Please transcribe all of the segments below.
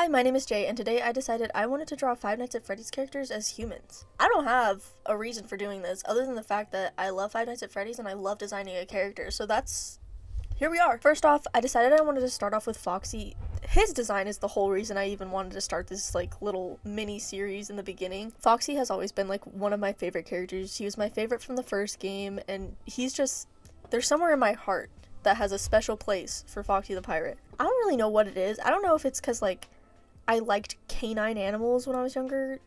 Hi, my name is Jay, and today I decided I wanted to draw Five Nights at Freddy's characters as humans. I don't have a reason for doing this other than the fact that I love Five Nights at Freddy's and I love designing a character, so here we are. First off, I decided I wanted to start off with Foxy. His design is the whole reason I even wanted to start this little mini series in the beginning. Foxy has always been one of my favorite characters. He was my favorite from the first game, and there's somewhere in my heart that has a special place for Foxy the Pirate. I don't really know what it is. I don't know if it's because I liked canine animals when I was younger,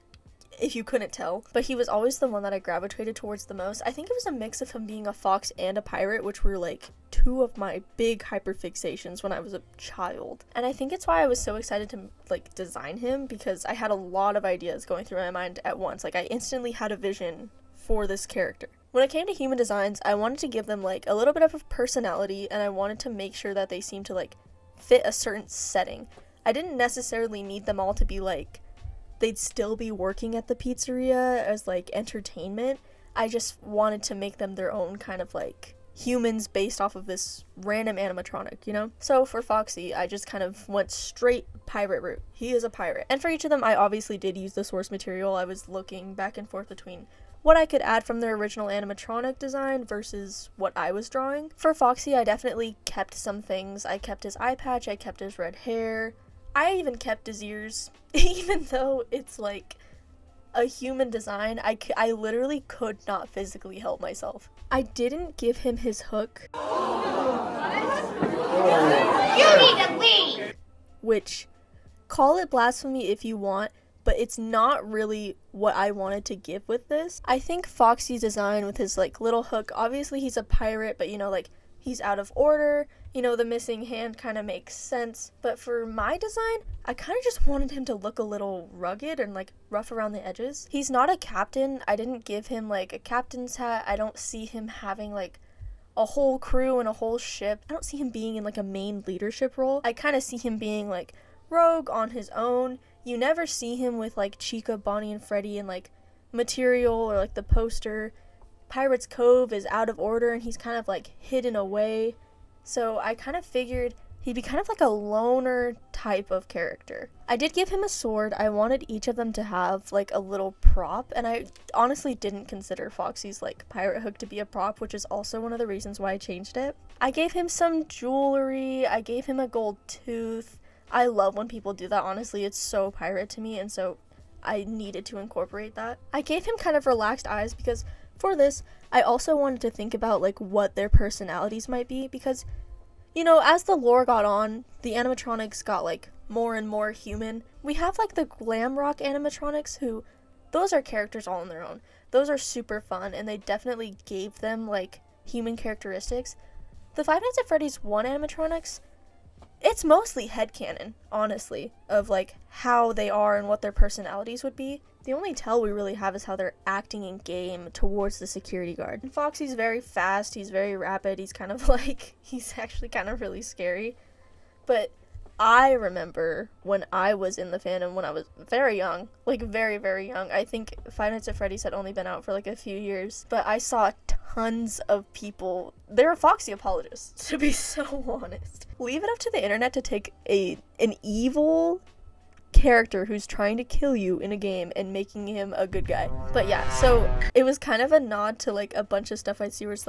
if you couldn't tell, but he was always the one that I gravitated towards the most. I think it was a mix of him being a fox and a pirate, which were two of my big hyperfixations when I was a child. And I think it's why I was so excited to design him, because I had a lot of ideas going through my mind at once. I instantly had a vision for this character. When it came to human designs, I wanted to give them a little bit of a personality, and I wanted to make sure that they seemed to fit a certain setting. I didn't necessarily need them all to be they'd still be working at the pizzeria as entertainment. I just wanted to make them their own kind of humans based off of this random animatronic, you know? So for Foxy, I just kind of went straight pirate route. He is a pirate. And for each of them, I obviously did use the source material. I was looking back and forth between what I could add from their original animatronic design versus what I was drawing. For Foxy, I definitely kept some things. I kept his eye patch, I kept his red hair. I even kept his ears, even though it's a human design. I literally could not physically help myself. I didn't give him his hook. You need to leave! Which, call it blasphemy if you want, but it's not really what I wanted to give with this. I think Foxy's design with his little hook, obviously he's a pirate, but he's out of order. The missing hand kind of makes sense. But for my design, I kind of just wanted him to look a little rugged and rough around the edges. He's not a captain. I didn't give him a captain's hat. I don't see him having a whole crew and a whole ship. I don't see him being in a main leadership role. I kind of see him being rogue on his own. You never see him with Chica, Bonnie, and Freddy in material or the poster. Pirate's Cove is out of order and he's kind of hidden away. So I kind of figured he'd be kind of a loner type of character. I did give him a sword. I wanted each of them to have a little prop, and I honestly didn't consider Foxy's pirate hook to be a prop, which is also one of the reasons why I changed it. I gave him some jewelry. I gave him a gold tooth. I love when people do that, honestly. It's so pirate to me, and so I needed to incorporate that. I gave him kind of relaxed eyes because for this, I also wanted to think about what their personalities might be, because as the lore got on, the animatronics got more and more human. We have the glam rock animatronics, who those are characters all on their own. Those are super fun, and they definitely gave them human characteristics. The Five Nights at Freddy's 1 animatronics, it's mostly headcanon, honestly, of how they are and what their personalities would be. The only tell we really have is how they're acting in game towards the security guard. And Foxy's very fast, he's very rapid, he's kind of he's actually kind of really scary. But I remember when I was in the fandom when I was very young, very, very young. I think Five Nights at Freddy's had only been out for a few years, but I saw tons of people. They were Foxy apologists, to be so honest. Leave it up to the internet to take an evil character who's trying to kill you in a game and making him a good guy. But yeah, so it was kind of a nod to a bunch of stuff I see where it's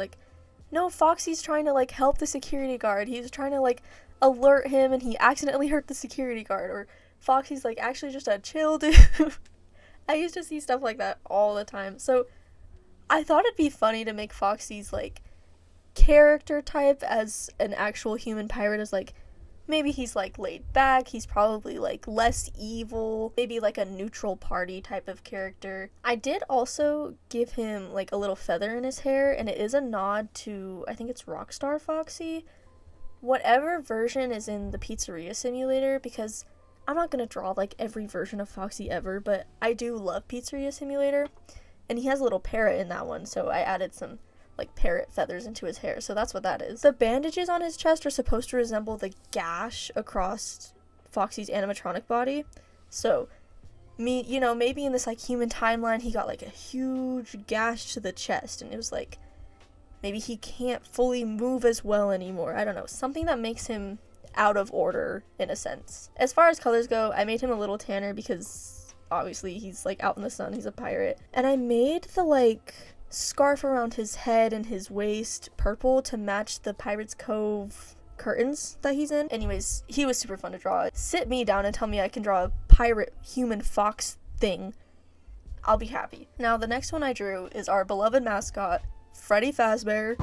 no, Foxy's trying to help the security guard. He's trying to alert him and he accidentally hurt the security guard, or Foxy's actually just a chill dude. I used to see stuff like that all the time. So I thought it'd be funny to make Foxy's character type as an actual human pirate as maybe he's laid back, he's probably less evil, maybe a neutral party type of character. I did also give him a little feather in his hair, and it is a nod to, I think it's Rockstar Foxy, whatever version is in the Pizzeria Simulator, because I'm not gonna draw every version of Foxy ever, but I do love Pizzeria Simulator, and he has a little parrot in that one, so I added some parrot feathers into his hair, so that's what that is. The bandages on his chest are supposed to resemble the gash across Foxy's animatronic body, so maybe in this human timeline he got a huge gash to the chest, and it was maybe he can't fully move as well anymore. I don't know, something that makes him out of order in a sense. As far as colors go, I made him a little tanner because obviously he's like out in the sun, he's a pirate. And I made the like scarf around his head and his waist purple to match the Pirates Cove curtains that he's in. Anyways, he was super fun to draw. Sit me down and tell me I can draw a pirate human fox thing. I'll be happy. Now the next one I drew is our beloved mascot, Freddy Fazbear.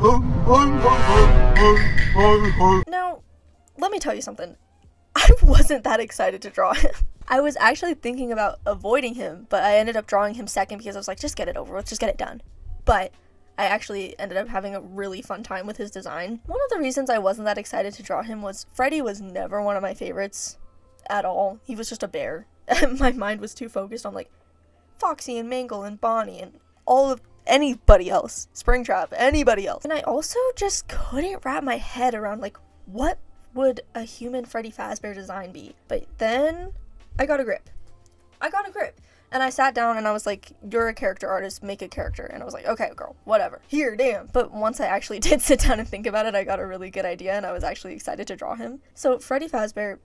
Now, let me tell you something. I wasn't that excited to draw him. I was actually thinking about avoiding him, but I ended up drawing him second because I was like, just get it over with, just get it done. But I actually ended up having a really fun time with his design. One of the reasons I wasn't that excited to draw him was Freddy was never one of my favorites at all. He was just a bear. My mind was too focused on like Foxy and Mangle and Bonnie and all of anybody else. Springtrap, anybody else. And I also just couldn't wrap my head around like what would a human Freddy Fazbear design be? But then I got a grip. And I sat down and I was like, you're a character artist, make a character. And I was like, okay, girl, whatever. Here, damn. But once I actually did sit down and think about it, I got a really good idea and I was actually excited to draw him. So Freddy Fazbear,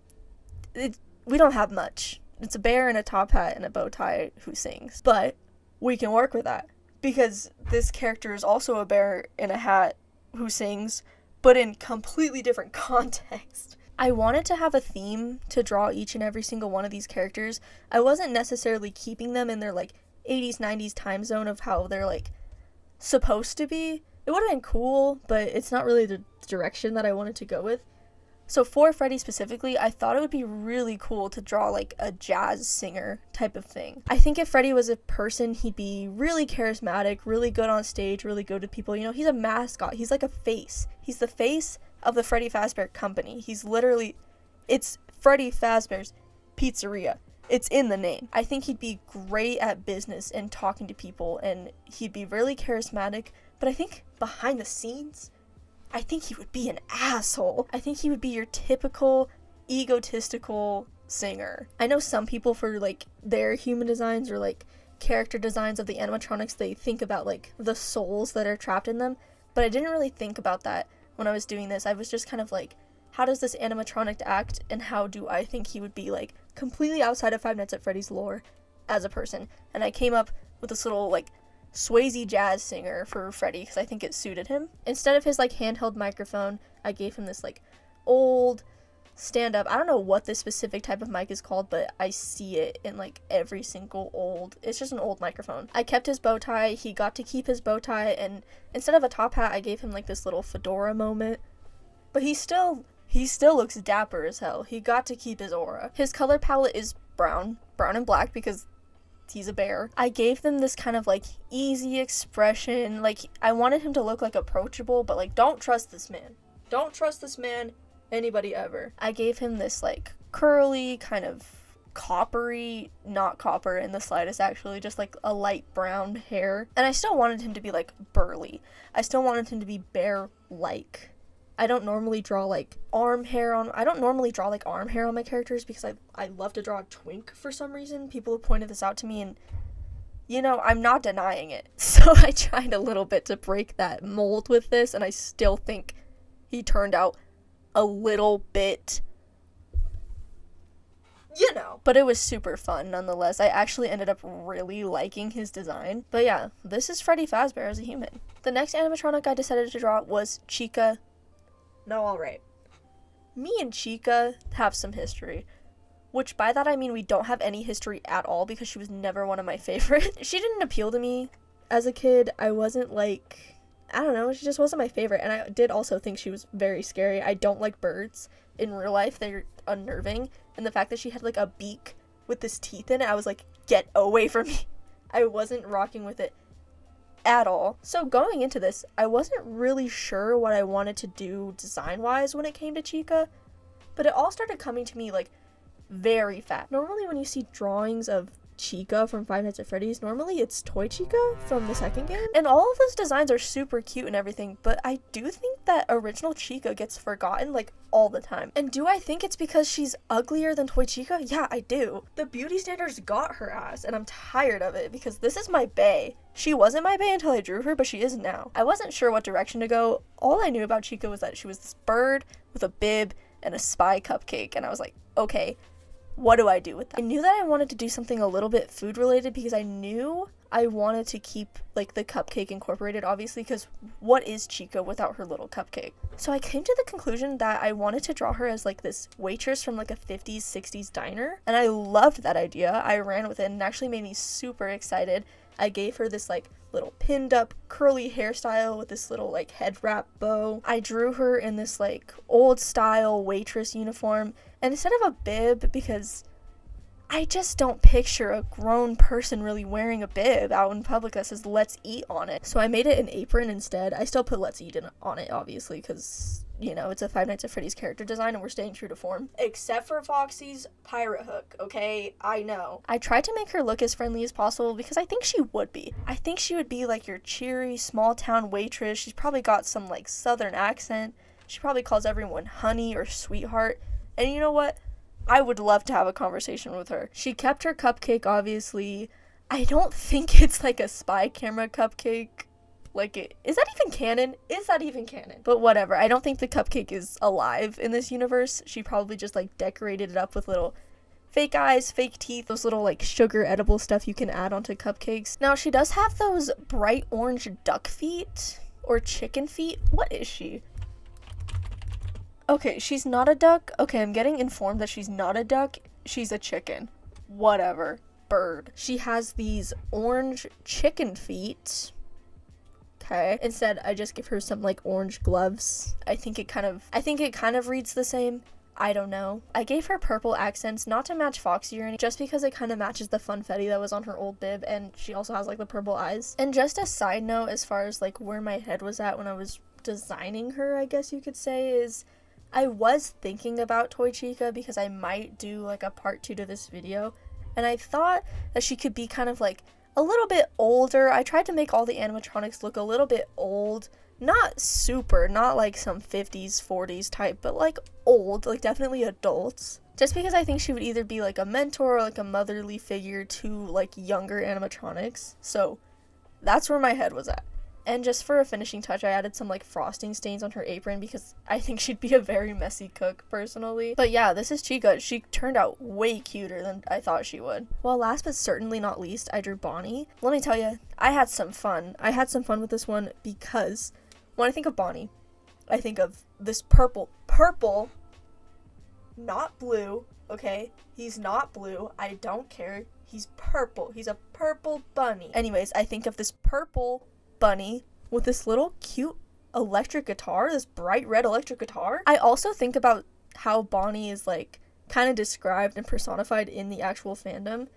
we don't have much. It's a bear in a top hat and a bow tie who sings. But we can work with that because this character is also a bear in a hat who sings, but in completely different context. I wanted to have a theme to draw each and every single one of these characters. I wasn't necessarily keeping them in their like 80s, 90s time zone of how they're like supposed to be. It would have been cool, but it's not really the direction that I wanted to go with. So for Freddy specifically, I thought it would be really cool to draw like a jazz singer type of thing. I think if Freddy was a person, he'd be really charismatic, really good on stage, really good with people. You know, he's a mascot. He's like a face. He's the face of the Freddy Fazbear Company. He's literally, it's Freddy Fazbear's Pizzeria. It's in the name. I think he'd be great at business and talking to people, and he'd be really charismatic, but I think behind the scenes, I think he would be an asshole. I think he would be your typical egotistical singer. I know some people for like their human designs or like character designs of the animatronics, they think about like the souls that are trapped in them, but I didn't really think about that when I was doing this. I was just kind of like, how does this animatronic act and how do I think he would be like completely outside of Five Nights at Freddy's lore as a person? And I came up with this little like Swayze jazz singer for Freddy because I think it suited him. Instead of his like handheld microphone, I gave him this like old stand-up. I don't know what this specific type of mic is called, but I see it in like every single old, it's just an old microphone. I kept his bow tie. He got to keep his bow tie, and instead of a top hat, I gave him like this little fedora moment. But he still looks dapper as hell. He got to keep his aura. His color palette is brown and black because he's a bear. I gave them this kind of like easy expression. Like I wanted him to look like approachable, but like don't trust this man. Don't trust this man, anybody ever. I gave him this like curly kind of coppery, not copper in the slightest actually, just like a light brown hair. And I still wanted him to be like burly. I still wanted him to be bear-like. I don't normally draw like arm hair on my characters because I love to draw a twink for some reason. People have pointed this out to me and you know, I'm not denying it. So I tried a little bit to break that mold with this and I still think he turned out a little bit, you know. But it was super fun nonetheless. I actually ended up really liking his design. But yeah, this is Freddy Fazbear as a human. The next animatronic I decided to draw was Chica. No, alright. Me and Chica have some history. Which by that I mean we don't have any history at all because she was never one of my favorites. She didn't appeal to me as a kid. I wasn't like, I don't know, she just wasn't my favorite. And I did also think she was very scary. I don't like birds in real life. They're unnerving. And the fact that she had like a beak with this teeth in it, I was like, get away from me. I wasn't rocking with it at all. So going into this, I wasn't really sure what I wanted to do design-wise when it came to Chica. But it all started coming to me like very fast. Normally when you see drawings of Chica from Five Nights at Freddy's, normally it's Toy Chica from the second game. And all of those designs are super cute and everything, but I do think that original Chica gets forgotten like all the time. And do I think it's because she's uglier than Toy Chica? Yeah, I do. The beauty standards got her ass, and I'm tired of it because this is my bae. She wasn't my bae until I drew her, but she is now. I wasn't sure what direction to go. All I knew about Chica was that she was this bird with a bib and a spy cupcake. And I was like, okay, what do I do with that? I knew that I wanted to do something a little bit food related because I knew I wanted to keep like the cupcake incorporated, obviously, because what is Chica without her little cupcake? So I came to the conclusion that I wanted to draw her as like this waitress from like a 50s, 60s diner, and I loved that idea. I ran with it and it actually made me super excited. I gave her this like little pinned up curly hairstyle with this little like head wrap bow. I drew her in this like old style waitress uniform, and instead of a bib, because I just don't picture a grown person really wearing a bib out in public that says "Let's Eat" on it. So I made it an apron instead. I still put "Let's Eat" on it, obviously, because, you know, it's a Five Nights at Freddy's character design and we're staying true to form. Except for Foxy's pirate hook, okay? I know. I tried to make her look as friendly as possible because I think she would be. I think she would be like your cheery, small town waitress. She's probably got some like southern accent. She probably calls everyone honey or sweetheart. And you know what? I would love to have a conversation with her. She kept her cupcake, obviously. I don't think it's like a spy camera cupcake. Like, is that even canon? Is that even canon? But whatever. I don't think the cupcake is alive in this universe. She probably just like decorated it up with little fake eyes, fake teeth, those little like sugar edible stuff you can add onto cupcakes. Now, she does have those bright orange duck feet or chicken feet. What is she? Okay, she's not a duck. Okay, I'm getting informed that she's not a duck. She's a chicken. Whatever. Bird. She has these orange chicken feet. Okay. Instead, I just give her some like orange gloves. I think it kind of reads the same. I don't know. I gave her purple accents, not to match Foxy or anything, just because it kind of matches the funfetti that was on her old bib, and she also has like the purple eyes. And just a side note, as far as like where my head was at when I was designing her, I guess you could say, is I was thinking about Toy Chica because I might do like a part 2 to this video, and I thought that she could be kind of like a little bit older. I tried to make all the animatronics look a little bit old, not super, not like some 50s, 40s type, but like old, like definitely adults. Just because I think she would either be like a mentor or like a motherly figure to like younger animatronics. So that's where my head was at. And just for a finishing touch, I added some like frosting stains on her apron because I think she'd be a very messy cook personally. But yeah, this is Chica. She turned out way cuter than I thought she would. Well, last but certainly not least, I drew Bonnie. Let me tell you, I had some fun. I had some fun with this one because when I think of Bonnie, I think of this purple, not blue, okay? He's not blue. I don't care. He's purple. He's a purple bunny. Anyways, I think of this purple bunny with this little cute electric guitar, this bright red electric guitar. I also think about how Bonnie is like kind of described and personified in the actual fandom.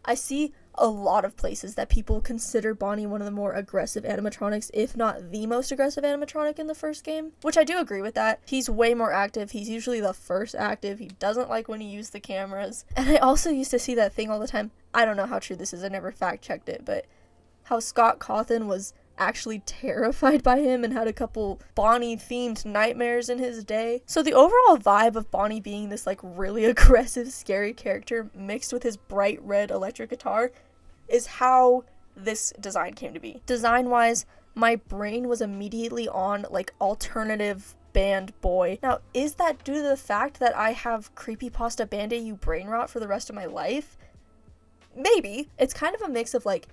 I see a lot of places that people consider Bonnie one of the more aggressive animatronics, if not the most aggressive animatronic in the first game, which I do agree with that. He's way more active. He's usually the first active. He doesn't like when you use the cameras. And I also used to see that thing all the time. I don't know how true this is. I never fact checked it, but how Scott Cawthon was actually terrified by him and had a couple Bonnie themed nightmares in his day. So the overall vibe of Bonnie being this like really aggressive, scary character mixed with his bright red electric guitar is how this design came to be. Design wise, my brain was immediately on like alternative band boy. Now, is that due to the fact that I have creepypasta band-aid brain rot for the rest of my life? Maybe. It's kind of a mix of like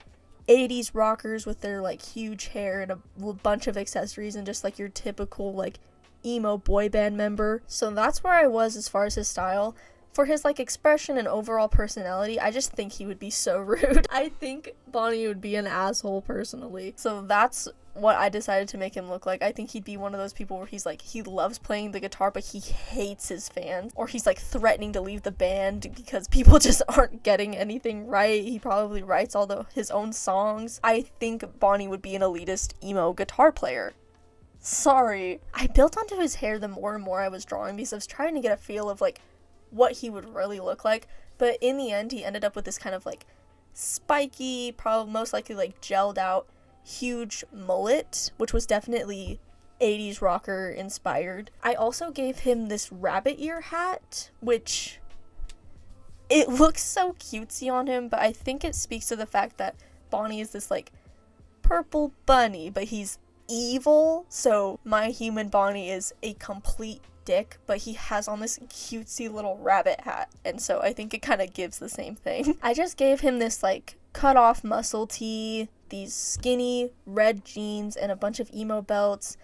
80s rockers with their like huge hair and a bunch of accessories and just like your typical like emo boy band member. So that's where I was as far as his style. For his like expression and overall personality, I just think he would be so rude. I think Bonnie would be an asshole personally. So that's what I decided to make him look like. I think he'd be one of those people where he's like, he loves playing the guitar, but he hates his fans. Or he's like threatening to leave the band because people just aren't getting anything right. He probably writes all his own songs. I think Bonnie would be an elitist emo guitar player. Sorry. I built onto his hair the more and more I was drawing because I was trying to get a feel of like what he would really look like. But in the end, he ended up with this kind of like spiky, probably most likely like gelled out huge mullet, which was definitely 80s rocker inspired. I also gave him this rabbit ear hat, which it looks so cutesy on him, but I think it speaks to the fact that Bonnie is this like purple bunny, but he's evil. So my human Bonnie is a complete dick, but he has on this cutesy little rabbit hat, and so I think it kind of gives the same thing. I just gave him this like cut off muscle tee, these skinny red jeans, and a bunch of emo belts,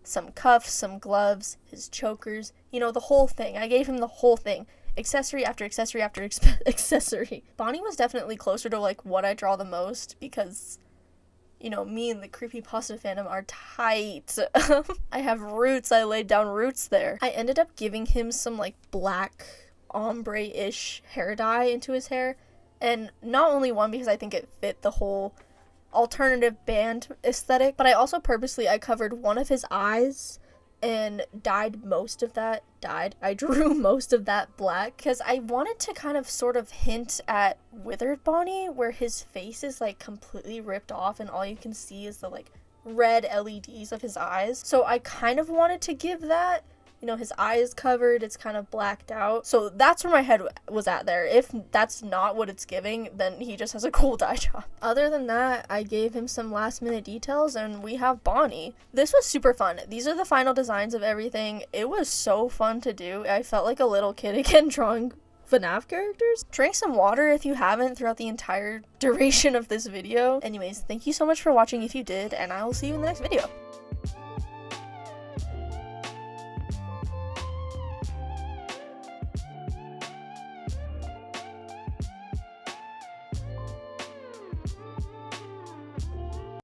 some cuffs, some gloves, his chokers, you know, the whole thing. I gave him the whole thing. Accessory after accessory after accessory. Bonnie was definitely closer to like what I draw the most because, you know, me and the creepypasta fandom are tight. I have roots. I laid down roots there. I ended up giving him some like black ombre-ish hair dye into his hair, and not only one because I think it fit the whole alternative band aesthetic, but I also purposely covered one of his eyes and I drew most of that black because I wanted to kind of sort of hint at Withered Bonnie, where his face is like completely ripped off and all you can see is the like red LEDs of his eyes. So I kind of wanted to give that, you know, his eye is covered, it's kind of blacked out. So that's where my head was at there. If that's not what it's giving, then he just has a cool dye job. Other than that, I gave him some last minute details and we have Bonnie. This was super fun. These are the final designs of everything. It was so fun to do. I felt like a little kid again drawing FNAF characters. Drink some water if you haven't throughout the entire duration of this video. Anyways, thank you so much for watching if you did, and I will see you in the next video.